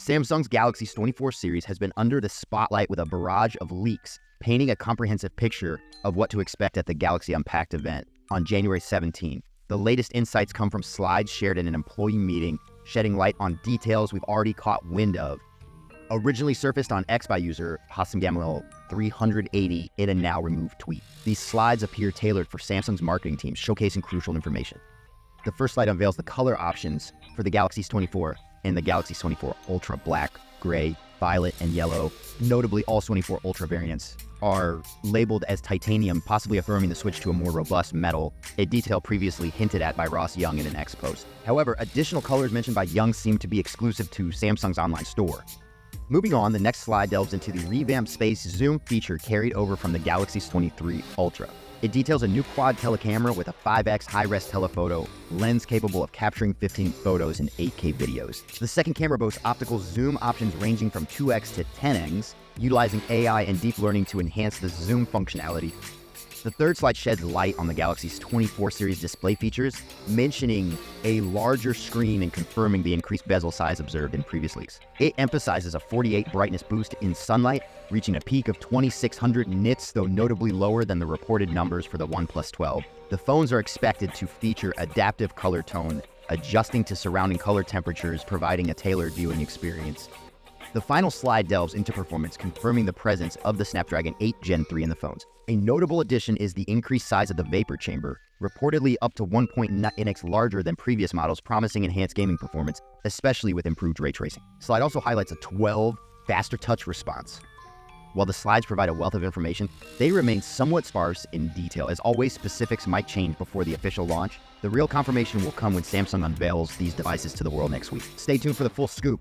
Samsung's Galaxy S24 series has been under the spotlight with a barrage of leaks, painting a comprehensive picture of what to expect at the Galaxy Unpacked event on January 17. The latest insights come from slides shared in an employee meeting, shedding light on details we've already caught wind of. Originally surfaced on X by user HasimGamel380 in a now removed tweet. These slides appear tailored for Samsung's marketing team, showcasing crucial information. The first slide unveils the color options for the Galaxy S24 and the Galaxy S24 Ultra Black, Gray, Violet, and Yellow. Notably, all S24 Ultra variants are labeled as titanium, possibly affirming the switch to a more robust metal, a detail previously hinted at by Ross Young in an X post. However, additional colors mentioned by Young seem to be exclusive to Samsung's online store. Moving on, the next slide delves into the revamped space zoom feature carried over from the Galaxy S23 Ultra. It details a new quad telecamera with a 5x high-res telephoto lens capable of capturing 15 photos in 8K videos. The second camera boasts optical zoom options ranging from 2x to 10x, utilizing AI and deep learning to enhance the zoom functionality. The third slide sheds light on the Galaxy's S24 series display features, mentioning a larger screen and confirming the increased bezel size observed in previous leaks. It emphasizes a 48 brightness boost in sunlight, reaching a peak of 2600 nits, though notably lower than the reported numbers for the OnePlus 12. The phones are expected to feature adaptive color tone, adjusting to surrounding color temperatures, providing a tailored viewing experience. The final slide delves into performance, confirming the presence of the Snapdragon 8 Gen 3 in the phones. A notable addition is the increased size of the vapor chamber, reportedly up to 1.9x larger than previous models, promising enhanced gaming performance, especially with improved ray tracing. Slide also highlights a 12 faster touch response. While the slides provide a wealth of information, they remain somewhat sparse in detail. As always, specifics might change before the official launch. The real confirmation will come when Samsung unveils these devices to the world next week. Stay tuned for the full scoop.